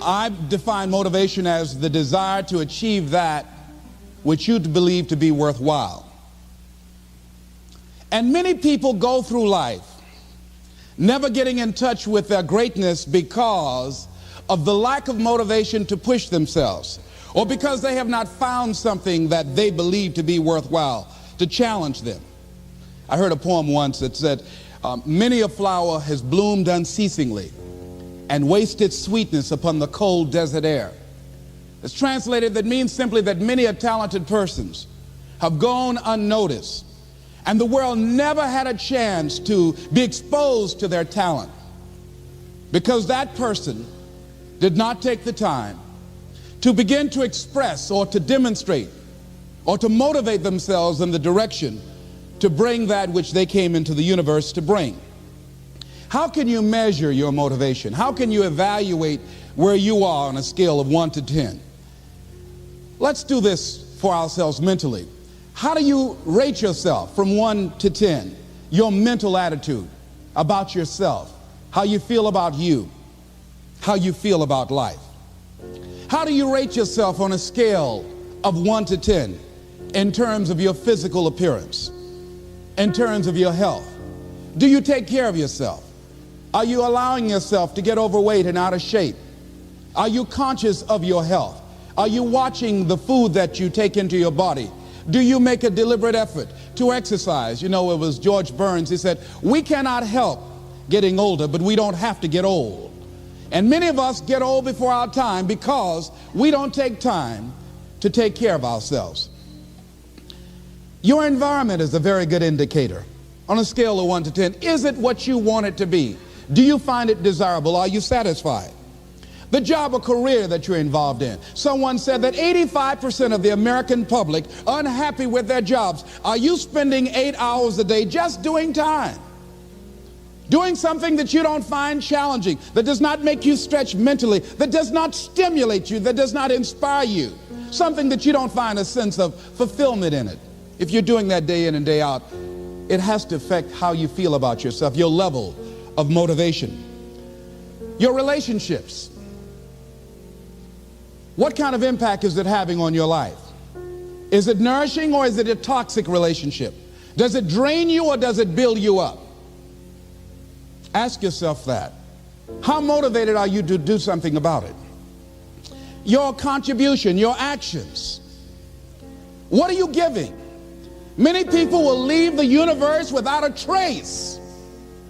I define motivation as the desire to achieve that which you believe to be worthwhile. And many people go through life never getting in touch with their greatness because of the lack of motivation to push themselves, or because they have not found something that they believe to be worthwhile to challenge them. I heard a poem once that said, many a flower has bloomed unceasingly and wasted sweetness upon the cold desert air. It's translated, that means simply that many a talented persons have gone unnoticed, and the world never had a chance to be exposed to their talent because that person did not take the time to begin to express or to demonstrate or to motivate themselves in the direction to bring that which they came into the universe to bring. How can you measure your motivation? How can you evaluate where you are on a scale of 1 to 10? Let's do this for ourselves mentally. How do you rate yourself from 1 to 10? Your mental attitude about yourself, how you feel about you, how you feel about life. How do you rate yourself on a scale of 1 to 10 in terms of your physical appearance, in terms of your health? Do you take care of yourself? Are you allowing yourself to get overweight and out of shape? Are you conscious of your health? Are you watching the food that you take into your body? Do you make a deliberate effort to exercise? You know, it was George Burns, he said, we cannot help getting older, but we don't have to get old. And many of us get old before our time because we don't take time to take care of ourselves. Your environment is a very good indicator. On a scale of 1 to 10, is it what you want it to be? Do you find it desirable? Are you satisfied? The job or career that you're involved in. Someone said that 85% of the American public are unhappy with their jobs. Are you spending 8 hours a day just doing time? Doing something that you don't find challenging, that does not make you stretch mentally, that does not stimulate you, that does not inspire you. Something that you don't find a sense of fulfillment in it. If you're doing that day in and day out, it has to affect how you feel about yourself, your level of motivation. Your relationships. What kind of impact is it having on your life? Is it nourishing or is it a toxic relationship? Does it drain you or does it build you up? Ask yourself that. How motivated are you to do something about it? Your contribution, your actions. What are you giving? Many people will leave the universe without a trace.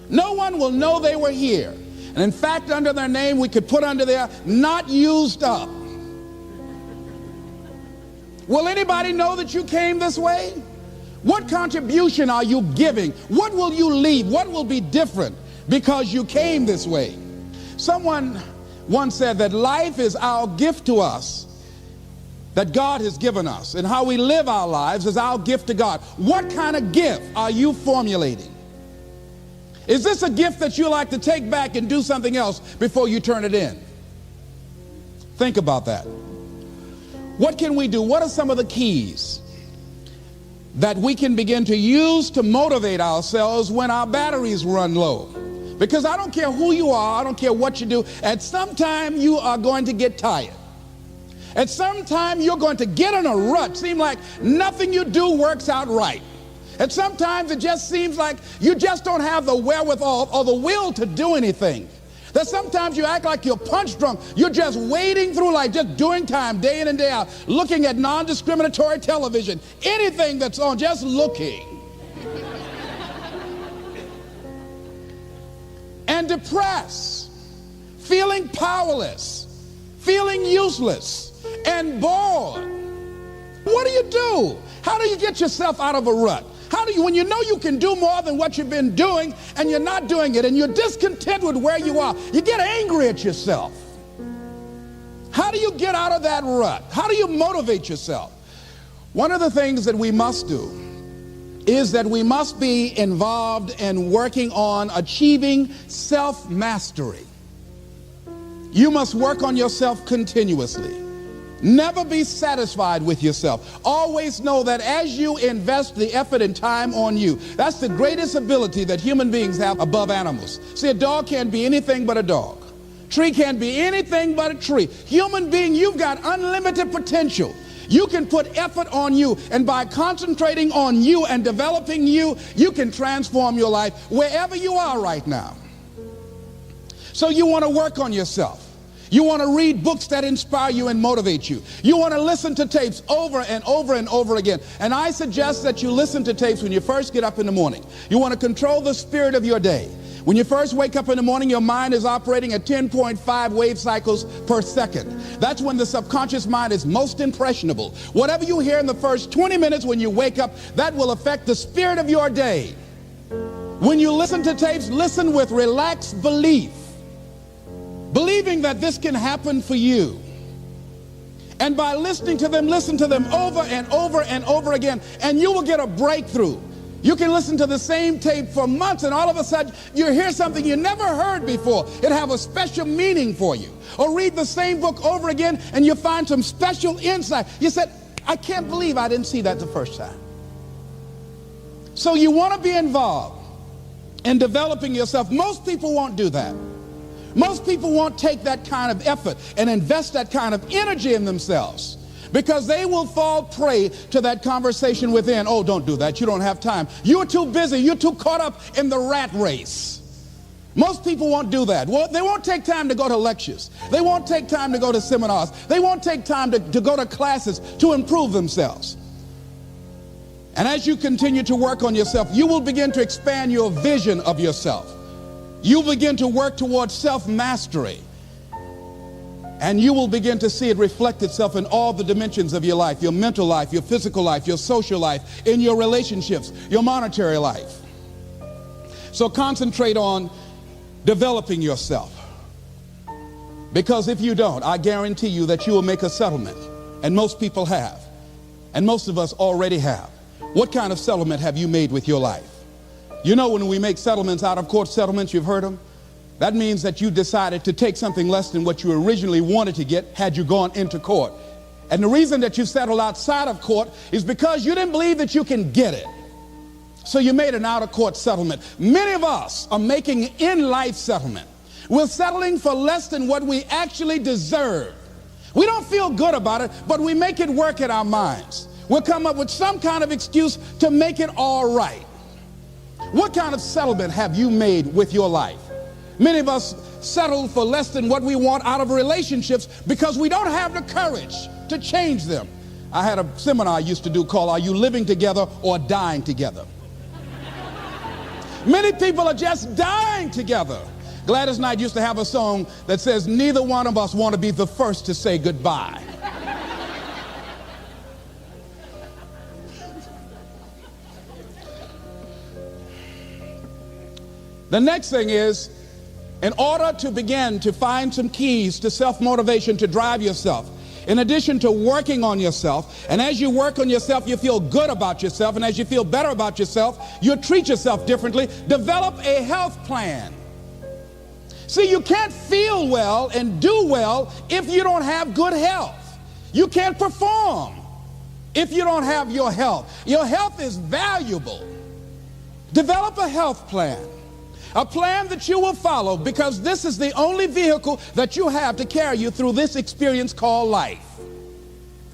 No one will know they were here. And in fact, under their name, we could put under there, not used up. Will anybody know that you came this way? What contribution are you giving? What will you leave? What will be different because you came this way? Someone once said that life is our gift to us that God has given us, and how we live our lives is our gift to God. What kind of gift are you formulating? Is this a gift that you like to take back and do something else before you turn it in? Think about that. What can we do? What are some of the keys that we can begin to use to motivate ourselves when our batteries run low? Because I don't care who you are, I don't care what you do, at some time you are going to get tired. At some time you're going to get in a rut. Seem like nothing you do works out right. And sometimes it just seems like you just don't have the wherewithal or the will to do anything. That sometimes you act like you're punch drunk. You're just wading through life, just doing time day in and day out, looking at non-discriminatory television, anything that's on, just looking. And depressed, feeling powerless, feeling useless, and bored. What do you do? How do you get yourself out of a rut? How do you, when you know you can do more than what you've been doing and you're not doing it and you're discontent with where you are, you get angry at yourself. How do you get out of that rut? How do you motivate yourself? One of the things that we must do is that we must be involved in working on achieving self-mastery. You must work on yourself continuously. Never be satisfied with yourself. Always know that as you invest the effort and time on you, that's the greatest ability that human beings have above animals. See, a dog can't be anything but a dog. Tree can't be anything but a tree. Human being, you've got unlimited potential. You can put effort on you, and by concentrating on you and developing you, you can transform your life wherever you are right now. So you want to work on yourself. You want to read books that inspire you and motivate you. You want to listen to tapes over and over and over again. And I suggest that you listen to tapes when you first get up in the morning. You want to control the spirit of your day. When you first wake up in the morning, your mind is operating at 10.5 wave cycles per second. That's when the subconscious mind is most impressionable. Whatever you hear in the first 20 minutes when you wake up, that will affect the spirit of your day. When you listen to tapes, listen with relaxed belief, believing that this can happen for you. And by listening to them, listen to them over and over and over again, and you will get a breakthrough. You can listen to the same tape for months, and all of a sudden you hear something you never heard before. It have a special meaning for you. Or read the same book over again, and you find some special insight. You said, I can't believe I didn't see that the first time. So you want to be involved in developing yourself. Most people won't do that. Most people won't take that kind of effort and invest that kind of energy in themselves, because they will fall prey to that conversation within. Oh, don't do that. You don't have time. You're too busy. You're too caught up in the rat race. Most people won't do that. Well, they won't take time to go to lectures. They won't take time to go to seminars. They won't take time to go to classes to improve themselves. And as you continue to work on yourself, you will begin to expand your vision of yourself. You'll begin to work towards self-mastery. And you will begin to see it reflect itself in all the dimensions of your life: your mental life, your physical life, your social life, in your relationships, your monetary life. So concentrate on developing yourself. Because if you don't, I guarantee you that you will make a settlement. And most people have. And most of us already have. What kind of settlement have you made with your life? You know, when we make settlements, out of court settlements, you've heard them. That means that you decided to take something less than what you originally wanted to get had you gone into court. And the reason that you settled outside of court is because you didn't believe that you can get it. So you made an out-of-court settlement. Many of us are making in-life settlement. We're settling for less than what we actually deserve. We don't feel good about it, but we make it work in our minds. We'll come up with some kind of excuse to make it all right. What kind of settlement have you made with your life? Many of us settle for less than what we want out of relationships because we don't have the courage to change them. I had a seminar I used to do called "Are You Living Together or Dying Together?" Many people are just dying together. Gladys Knight used to have a song that says, "Neither one of us want to be the first to say goodbye." The next thing is, in order to begin to find some keys to self-motivation to drive yourself, in addition to working on yourself, and as you work on yourself, you feel good about yourself, and as you feel better about yourself, you treat yourself differently. Develop a health plan. See, you can't feel well and do well if you don't have good health. You can't perform if you don't have your health. Your health is valuable. Develop a health plan. A plan that you will follow, because this is the only vehicle that you have to carry you through this experience called life.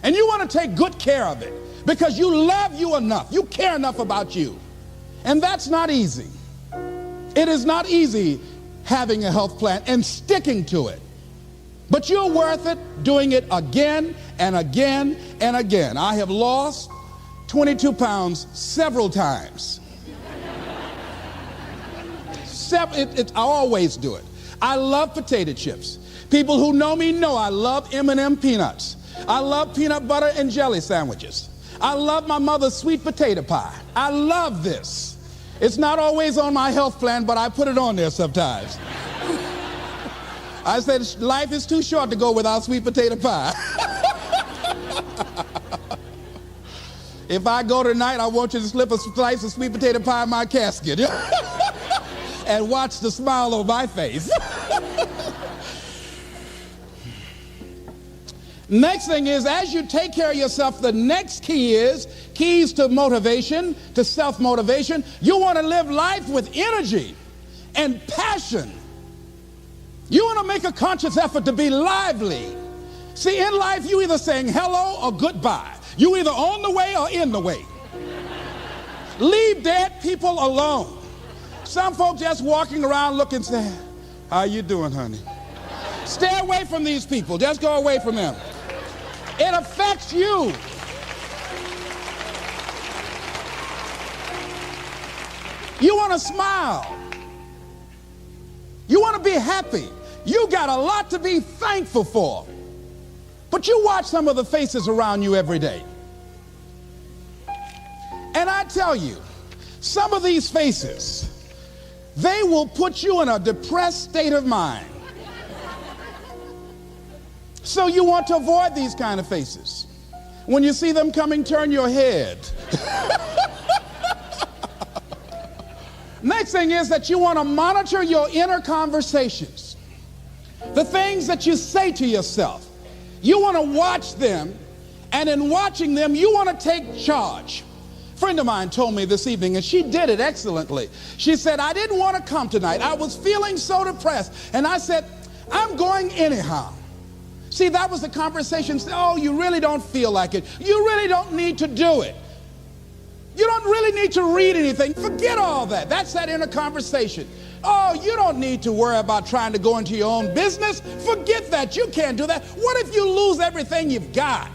And you want to take good care of it because you love you enough. You care enough about you. And that's not easy. It is not easy having a health plan and sticking to it. But you're worth it doing it again and again and again. I have lost 22 pounds several times. I always do it. I love potato chips. People who know me know I love M&M peanuts. I love peanut butter and jelly sandwiches. I love my mother's sweet potato pie. I love this. It's not always on my health plan, but I put it on there sometimes. I said life is too short to go without sweet potato pie. If I go tonight, I want you to slip a slice of sweet potato pie in my casket. And watch the smile on my face. Next thing is, as you take care of yourself, the next key is keys to motivation, to self-motivation. You want to live life with energy and passion. You want to make a conscious effort to be lively. See, in life, you either saying hello or goodbye. You either on the way or in the way. Leave dead people alone. Some folks just walking around looking, saying, how you doing, honey? Stay away from these people. Just go away from them. It affects you. You want to smile. You want to be happy. You got a lot to be thankful for. But you watch some of the faces around you every day. And I tell you, some of these faces, they will put you in a depressed state of mind. So you want to avoid these kind of faces. When you see them coming, turn your head. Next thing is that you want to monitor your inner conversations. The things that you say to yourself. You want to watch them, and in watching them, you want to take charge. A friend of mine told me this evening, and she did it excellently. She said, I didn't want to come tonight. I was feeling so depressed. And I said, I'm going anyhow. See, that was the conversation. Oh, you really don't feel like it. You really don't need to do it. You don't really need to read anything. Forget all that. That's that inner conversation. Oh, you don't need to worry about trying to go into your own business. Forget that. You can't do that. What if you lose everything you've got?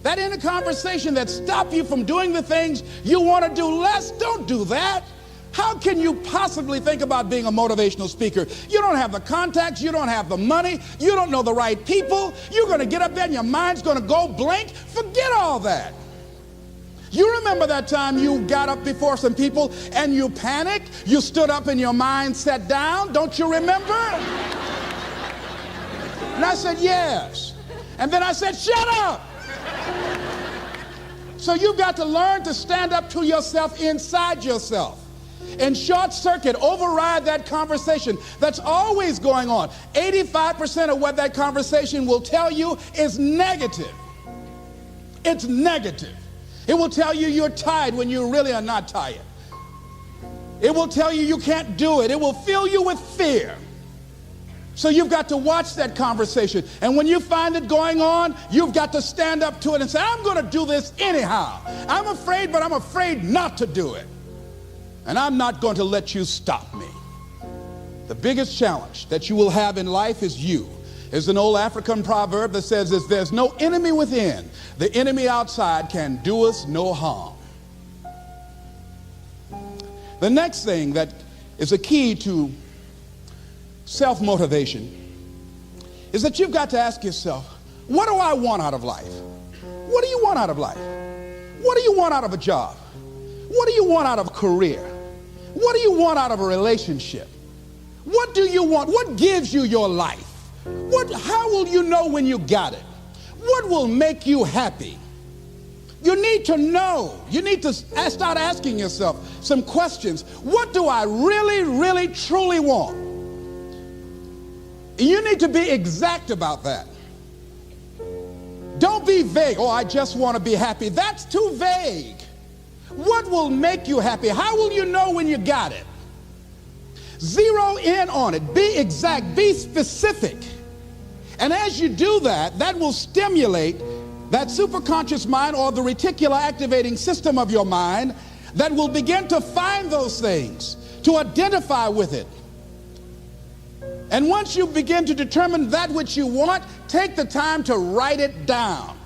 That inner conversation that stops you from doing the things you want to do less, don't do that. How can you possibly think about being a motivational speaker? You don't have the contacts, you don't have the money, you don't know the right people. You're going to get up there and your mind's going to go blank. Forget all that. You remember that time you got up before some people and you panicked? You stood up and your mind sat down? Don't you remember? And I said, yes. And then I said, shut up. So you've got to learn to stand up to yourself inside yourself and short circuit, override that conversation that's always going on. 85% of what that conversation will tell you is negative. It's negative. It will tell you you're tired when you really are not tired. It will tell you you can't do it. It will fill you with fear. So you've got to watch that conversation. And when you find it going on, you've got to stand up to it and say, I'm going to do this anyhow. I'm afraid, but I'm afraid not to do it. And I'm not going to let you stop me. The biggest challenge that you will have in life is you. There's an old African proverb that says this, there's no enemy within. The enemy outside can do us no harm. The next thing that is a key to self-motivation is that you've got to ask yourself, what do I want out of life? What do you want out of life? What do you want out of a job? What do you want out of a career? What do you want out of a relationship? What do you want? What gives you your life? How will you know when you got it? What will make you happy? You need to know. You need to start asking yourself some questions. What do I really, really, truly want? You need to be exact about that. Don't be vague. Oh, I just want to be happy. That's too vague. What will make you happy? How will you know when you got it? Zero in on it. Be exact. Be specific. And as you do that, that will stimulate that superconscious mind or the reticular activating system of your mind that will begin to find those things, to identify with it. And once you begin to determine that which you want, take the time to write it down.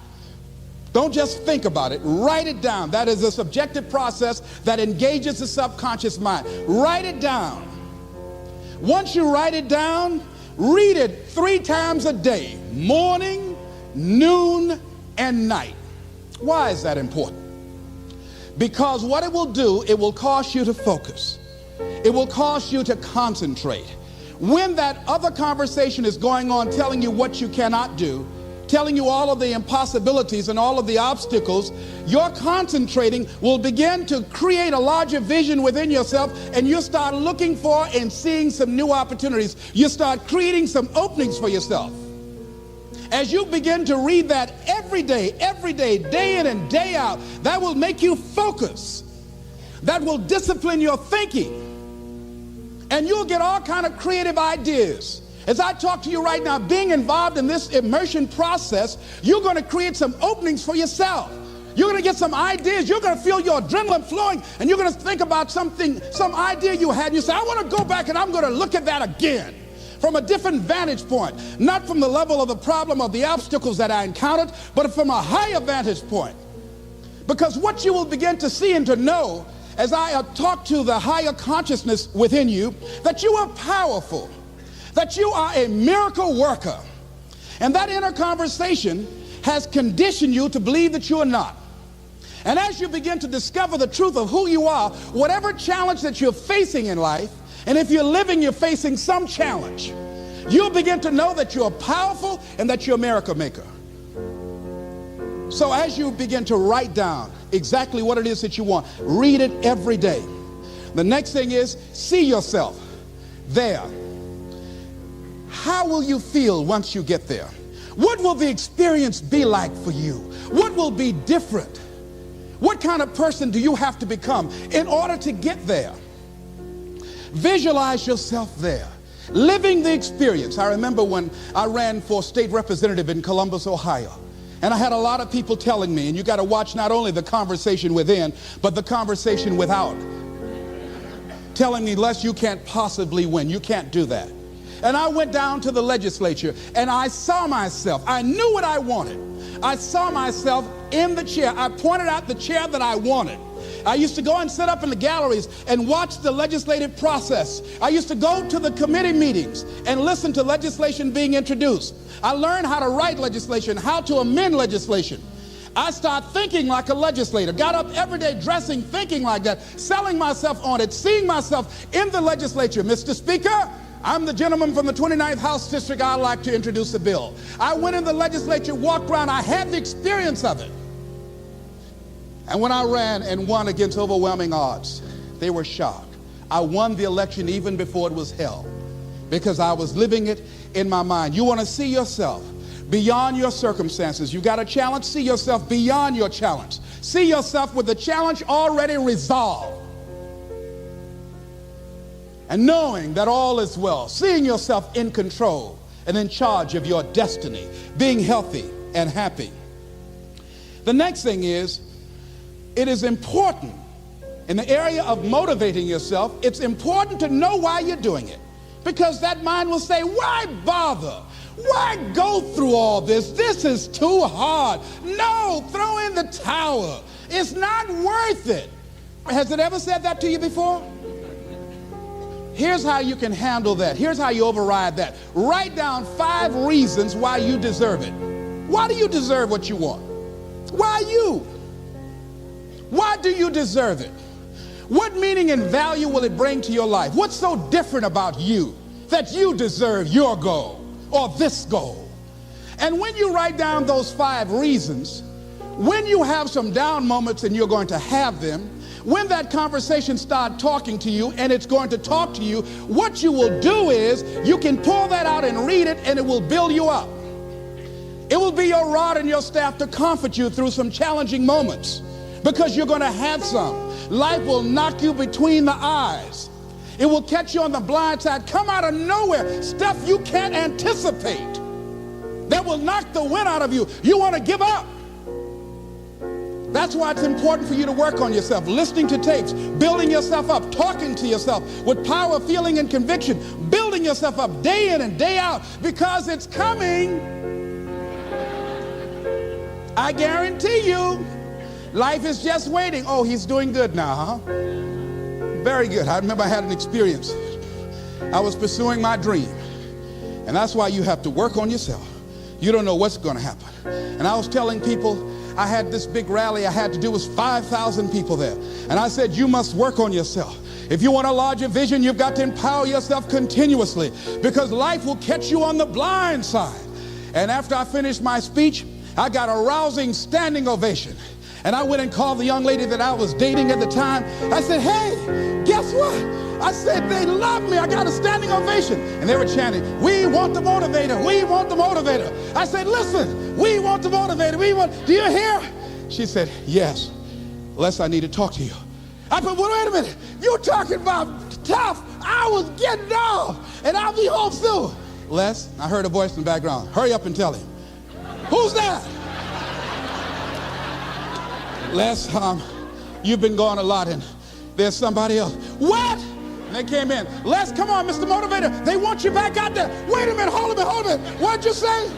Don't just think about it. Write it down. That is a subjective process that engages the subconscious mind. Write it down. Once you write it down, read it 3 times a day, morning, noon, and night. Why is that important? Because what it will do, it will cause you to focus. It will cause you to concentrate. When that other conversation is going on telling you what you cannot do, telling you all of the impossibilities and all of the obstacles, your concentrating will begin to create a larger vision within yourself, and you'll start looking for and seeing some new opportunities. You start creating some openings for yourself. As you begin to read that every day, day in and day out, that will make you focus. That will discipline your thinking. And you'll get all kind of creative ideas. As I talk to you right now, being involved in this immersion process, you're going to create some openings for yourself. You're going to get some ideas. You're going to feel your adrenaline flowing, and you're going to think about something, some idea you had. You say, I want to go back and I'm going to look at that again from a different vantage point, not from the level of the problem or the obstacles that I encountered, but from a higher vantage point. Because what you will begin to see and to know as I talk to the higher consciousness within you, that you are powerful, that you are a miracle worker. And that inner conversation has conditioned you to believe that you are not. And as you begin to discover the truth of who you are, whatever challenge that you're facing in life, and if you're living, you're facing some challenge, you'll begin to know that you're powerful and that you're a miracle maker. So as you begin to write down exactly what it is that you want, read it every day. The next thing is, see yourself there. How will you feel once you get there? What will the experience be like for you? What will be different? What kind of person do you have to become in order to get there? Visualize yourself there, living the experience. I remember when I ran for state representative in Columbus, Ohio, and I had a lot of people telling me, and you got to watch not only the conversation within, but the conversation without, telling me, Les, you can't possibly win. You can't do that. And I went down to the legislature and I saw myself. I knew what I wanted. I saw myself in the chair. I pointed out the chair that I wanted. I used to go and sit up in the galleries and watch the legislative process. I used to go to the committee meetings and listen to legislation being introduced. I learned how to write legislation, how to amend legislation. I started thinking like a legislator, got up every day dressing, thinking like that, selling myself on it, seeing myself in the legislature. Mr. Speaker, I'm the gentleman from the 29th House District. I'd like to introduce a bill. I went in the legislature, walked around. I had the experience of it. And when I ran and won against overwhelming odds, they were shocked. I won the election even before it was held because I was living it in my mind. You want to see yourself beyond your circumstances. You got a challenge, see yourself beyond your challenge. See yourself with the challenge already resolved. And knowing that all is well, seeing yourself in control and in charge of your destiny, being healthy and happy. The next thing is, it is important in the area of motivating yourself, it's important to know why you're doing it. Because that mind will say, why bother? Why go through all this? This is too hard. No, throw in the towel. It's not worth it. Has it ever said that to you before? Here's how you can handle that. Here's how you override that. Write down 5 reasons why you deserve it. Why do you deserve what you want? Why you? Why do you deserve it? What meaning and value will it bring to your life? What's so different about you that you deserve your goal or this goal? And when you write down those 5 reasons, when you have some down moments, and you're going to have them, when that conversation starts talking to you, and it's going to talk to you, what you will do is you can pull that out and read it, and it will build you up. It will be your rod and your staff to comfort you through some challenging moments, because you're going to have some. Life will knock you between the eyes. It will catch you on the blind side, come out of nowhere, stuff you can't anticipate that will knock the wind out of you. You want to give up. That's why it's important for you to work on yourself, listening to tapes, building yourself up, talking to yourself with power, feeling, and conviction, building yourself up day in and day out, because it's coming. I guarantee you, life is just waiting. Oh, he's doing good now, huh? Very good. I remember I had an experience. I was pursuing my dream, and that's why you have to work on yourself. You don't know what's going to happen. And I was telling people, I had this big rally I had to do, was 5,000 people there. And I said, you must work on yourself. If you want a larger vision, you've got to empower yourself continuously, because life will catch you on the blind side. And after I finished my speech, I got a rousing standing ovation. And I went and called the young lady that I was dating at the time. I said, hey, guess what? I said, they love me. I got a standing ovation. And they were chanting, we want the motivator. We want the motivator. I said, listen, we want the motivator. Do you hear? She said, yes. Les, I need to talk to you. I said, well, wait a minute. You're talking about tough. I was getting off, and I'll be home soon. Les, I heard a voice in the background. Hurry up and tell him. Who's that? Les, you've been gone a lot and there's somebody else. What? And they came in. Les, come on, Mr. Motivator. They want you back out there. Wait a minute, hold a minute. What'd you say?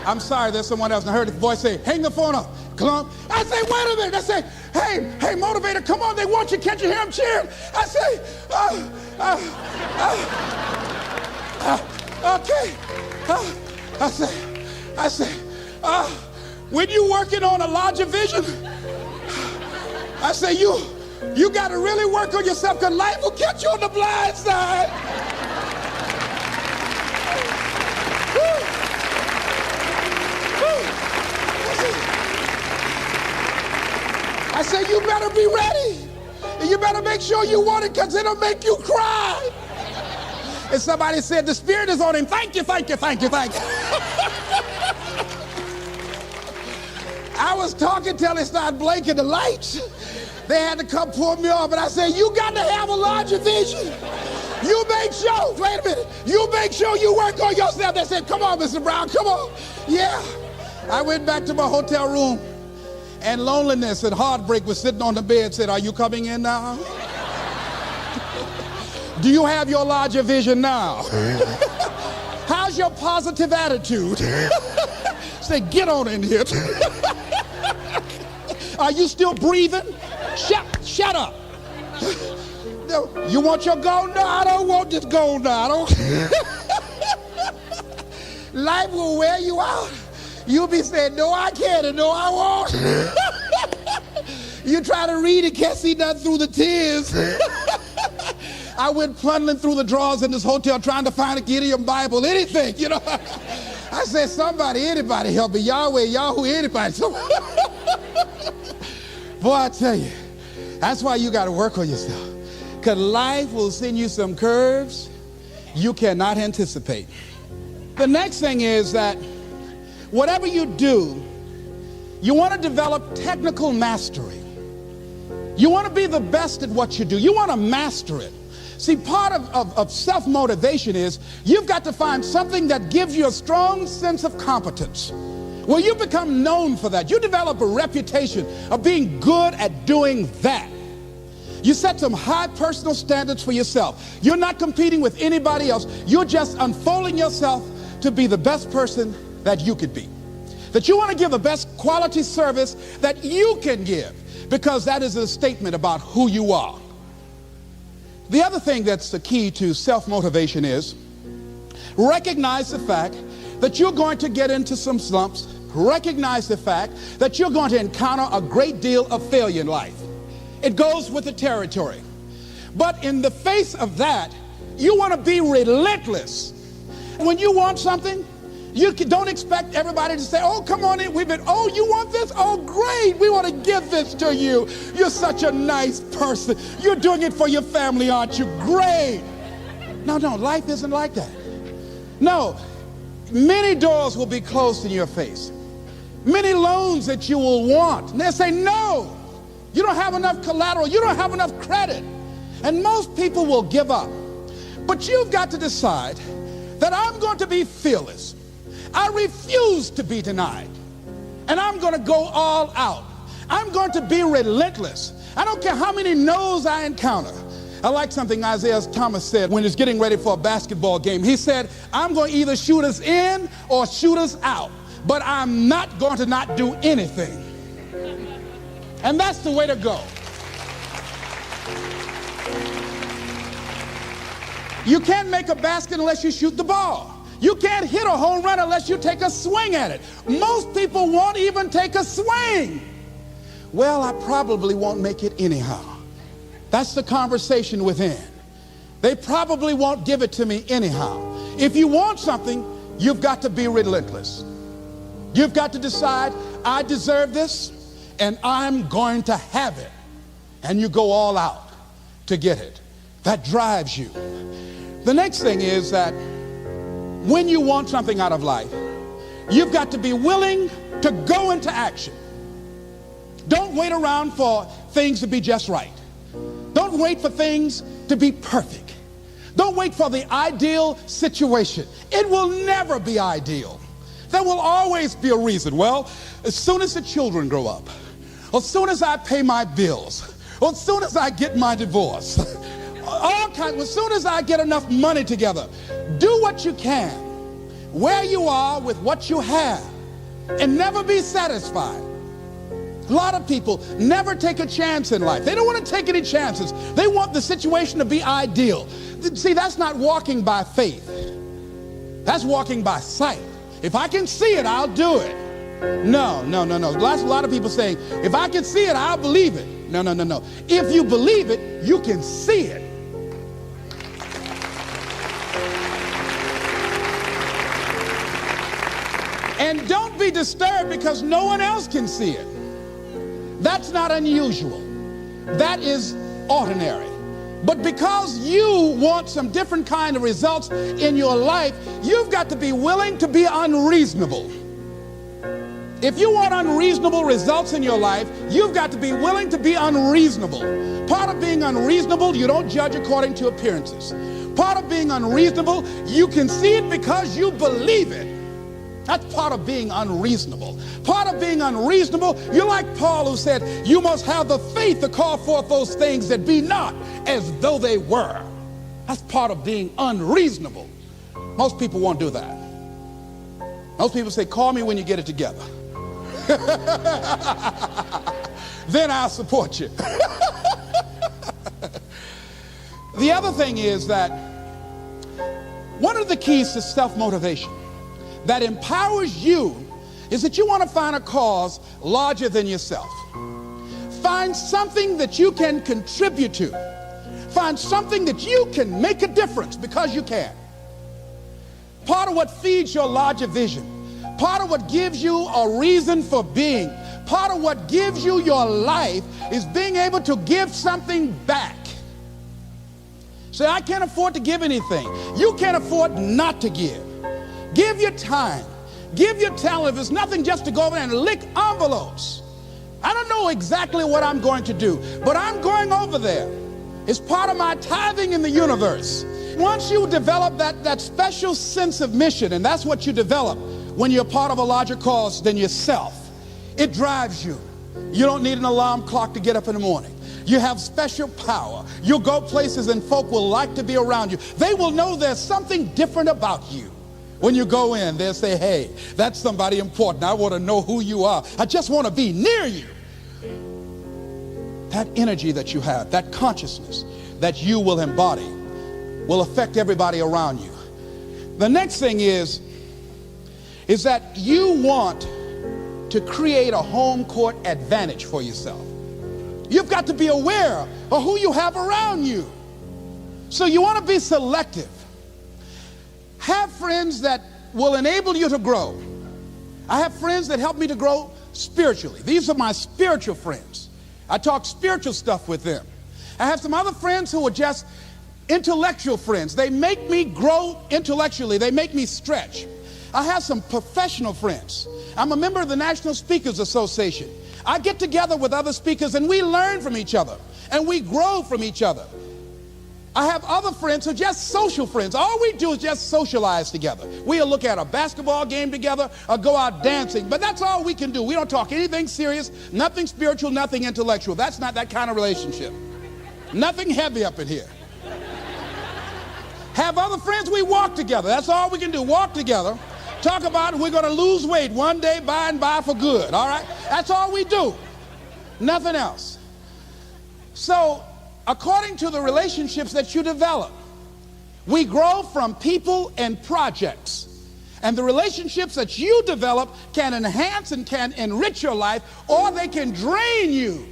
I'm sorry, there's someone else. And I heard the voice say, hang the phone up. Clump. I say, wait a minute. I say, hey, Motivator, come on. They want you. Can't you hear them cheering? I say, okay. I say, when you working on a larger vision, I say, you got to really work on yourself because life will catch you on the blind side. I say, you better be ready. And you better make sure you want it because it'll make you cry. And somebody said, the Spirit is on him. Thank you. I was talking till it started blinking the lights. They had to come pull me off. But I said, you got to have a larger vision. You make sure, wait a minute, you make sure you work on yourself. They said, come on, Mr. Brown, come on. Yeah. I went back to my hotel room and loneliness and heartbreak was sitting on the bed, said, are you coming in now? Do you have your larger vision now? How's your positive attitude? Say, get on in here. Are you still breathing? Shut up. You want your gold? No, I don't want this gold now. Life will wear you out. You'll be saying, no, I can't, and no, I won't. You try to read and can't see nothing through the tears. I went plundering through the drawers in this hotel trying to find a Gideon Bible, anything, you know. I said, anybody help me. Yahweh, Yahoo, anybody. Boy, I tell you, that's why you got to work on yourself. Because life will send you some curves you cannot anticipate. The next thing is that whatever you do, you want to develop technical mastery. You want to be the best at what you do. You want to master it. See, part of self-motivation is you've got to find something that gives you a strong sense of competence. Well, you become known for that. You develop a reputation of being good at doing that. You set some high personal standards for yourself. You're not competing with anybody else. You're just unfolding yourself to be the best person that you could be. That you want to give the best quality service that you can give, because that is a statement about who you are. The other thing that's the key to self-motivation is recognize the fact that you're going to get into some slumps. Recognize the fact that you're going to encounter a great deal of failure in life. It goes with the territory. But in the face of that, you want to be relentless. When you want something, you don't expect everybody to say, oh, come on in. Oh, you want this? Oh, great. We want to give this to you. You're such a nice person. You're doing it for your family, aren't you? Great. No, life isn't like that. No, many doors will be closed in your face. Many loans that you will want. And they'll say, no, you don't have enough collateral. You don't have enough credit. And most people will give up. But you've got to decide that I'm going to be fearless. I refuse to be denied. And I'm going to go all out. I'm going to be relentless. I don't care how many no's I encounter. I like something Isaiah Thomas said when he was getting ready for a basketball game. He said, I'm going to either shoot us in or shoot us out, but I'm not going to not do anything. And that's the way to go. You can't make a basket unless you shoot the ball. You can't hit a home run unless you take a swing at it. Most people won't even take a swing. Well, I probably won't make it anyhow. That's the conversation within. They probably won't give it to me anyhow. If you want something, you've got to be relentless. You've got to decide, I deserve this, and I'm going to have it. And you go all out to get it. That drives you. The next thing is that when you want something out of life, you've got to be willing to go into action. Don't wait around for things to be just right. Don't wait for things to be perfect. Don't wait for the ideal situation. It will never be ideal. There will always be a reason. Well, as soon as the children grow up, as soon as I pay my bills, or as soon as I get my divorce, as soon as I get enough money together, do what you can, where you are with what you have, and never be satisfied. A lot of people never take a chance in life. They don't want to take any chances. They want the situation to be ideal. See, that's not walking by faith. That's walking by sight. If I can see it, I'll do it. No. That's a lot of people saying, if I can see it, I'll believe it. No. If you believe it, you can see it. And don't be disturbed because no one else can see it. That's not unusual. That is ordinary. But because you want some different kind of results in your life, you've got to be willing to be unreasonable. If you want unreasonable results in your life, you've got to be willing to be unreasonable. Part of being unreasonable, you don't judge according to appearances. Part of being unreasonable, you can see it because you believe it. That's part of being unreasonable. Part of being unreasonable, you're like Paul who said, you must have the faith to call forth those things that be not as though they were. That's part of being unreasonable. Most people won't do that. Most people say, call me when you get it together. Then I'll support you. The other thing is that one of the keys to self-motivation that empowers you is that you want to find a cause larger than yourself. Find something that you can contribute to. Find something that you can make a difference because you can. Part of what feeds your larger vision, part of what gives you a reason for being, part of what gives you your life is being able to give something back. Say, I can't afford to give anything. You can't afford not to give. Give your time. Give your talent. If it's nothing, just to go over there and lick envelopes. I don't know exactly what I'm going to do, but I'm going over there. It's part of my tithing in the universe. Once you develop that special sense of mission, and that's what you develop when you're part of a larger cause than yourself, it drives you. You don't need an alarm clock to get up in the morning. You have special power. You'll go places and folk will like to be around you. They will know there's something different about you. When you go in, they'll say, hey, that's somebody important. I want to know who you are. I just want to be near you. That energy that you have, that consciousness that you will embody will affect everybody around you. The next thing is that you want to create a home court advantage for yourself. You've got to be aware of who you have around you. So you want to be selective. Have friends that will enable you to grow. I have friends that help me to grow spiritually. These are my spiritual friends. I talk spiritual stuff with them. I have some other friends who are just intellectual friends. They make me grow intellectually. They make me stretch. I have some professional friends. I'm a member of the National Speakers Association. I get together with other speakers and we learn from each other and we grow from each other. I have other friends who are just social friends. All we do is just socialize together. We'll look at a basketball game together or go out dancing, but that's all we can do. We don't talk anything serious, nothing spiritual, nothing intellectual. That's not that kind of relationship. Nothing heavy up in here. Have other friends, we walk together. That's all we can do, walk together. Talk about we're going to lose weight one day by and by for good, all right? That's all we do. Nothing else. So, according to the relationships that you develop, we grow from people and projects. And the relationships that you develop can enhance and can enrich your life, or they can drain you.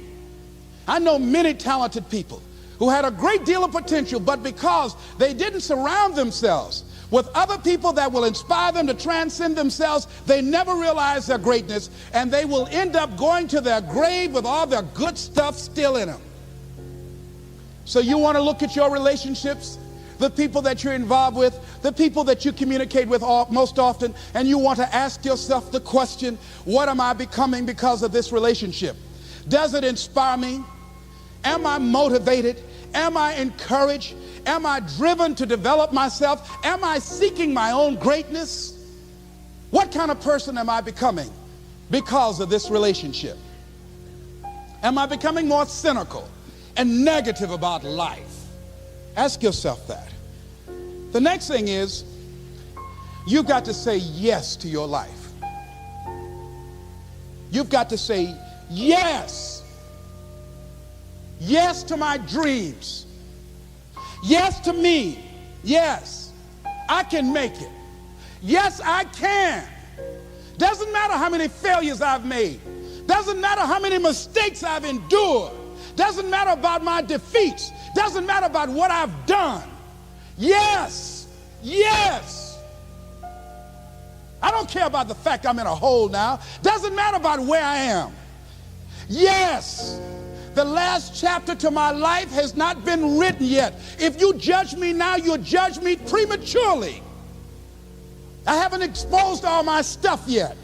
I know many talented people who had a great deal of potential, but because they didn't surround themselves with other people that will inspire them to transcend themselves, they never realize their greatness, and they will end up going to their grave with all their good stuff still in them. So you want to look at your relationships, the people that you're involved with, the people that you communicate with most often, and you want to ask yourself the question, what am I becoming because of this relationship? Does it inspire me? Am I motivated? Am I encouraged? Am I driven to develop myself? Am I seeking my own greatness? What kind of person am I becoming because of this relationship? Am I becoming more cynical and negative about life? Ask yourself that. The next thing is, you've got to say yes to your life. You've got to say yes. Yes to my dreams. Yes to me. Yes, I can make it. Yes, I can. Doesn't matter how many failures I've made. Doesn't matter how many mistakes I've endured. Doesn't matter about my defeats. Doesn't matter about what I've done. Yes, yes. I don't care about the fact I'm in a hole now. Doesn't matter about where I am. Yes. The last chapter to my life has not been written yet. If you judge me now, you'll judge me prematurely. I haven't exposed all my stuff yet.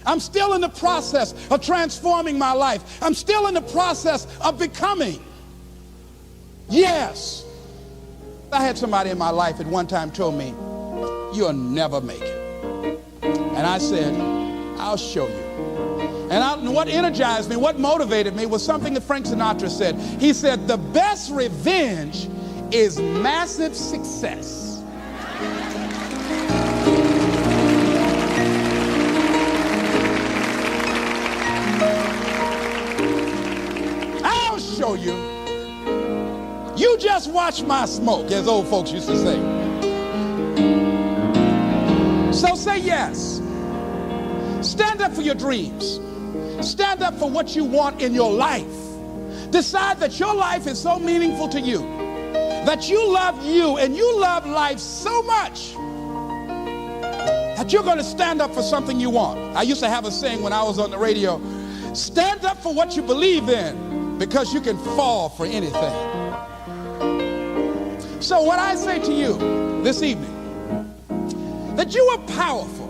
I'm still in the process of transforming my life. I'm still in the process of becoming. Yes. I had somebody in my life at one time told me, you'll never make it. And I said, I'll show you. And what energized me, what motivated me was something that Frank Sinatra said. He said, the best revenge is massive success. I'll show you. You just watch my smoke, as old folks used to say. So say yes. Stand up for your dreams. Stand up for what you want in your life. Decide that your life is so meaningful to you, that you love you and you love life so much that you're going to stand up for something you want. I used to have a saying when I was on the radio, stand up for what you believe in, because you can fall for anything. So what I say to you this evening, that you are powerful.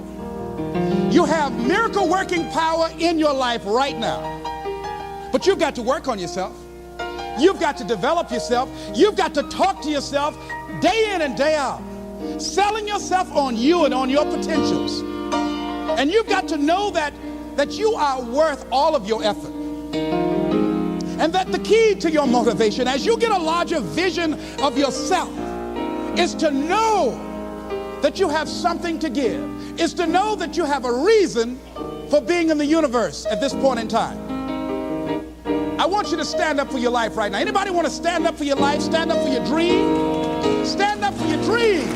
You have miracle working power in your life right now. But you've got to work on yourself. You've got to develop yourself. You've got to talk to yourself day in and day out, selling yourself on you and on your potentials. And you've got to know that you are worth all of your effort. And that the key to your motivation, as you get a larger vision of yourself, is to know that you have something to give. Is to know that you have a reason for being in the universe at this point in time. I want you to stand up for your life right now. Anybody want to stand up for your life? Stand up for your dream? Stand up for your dream.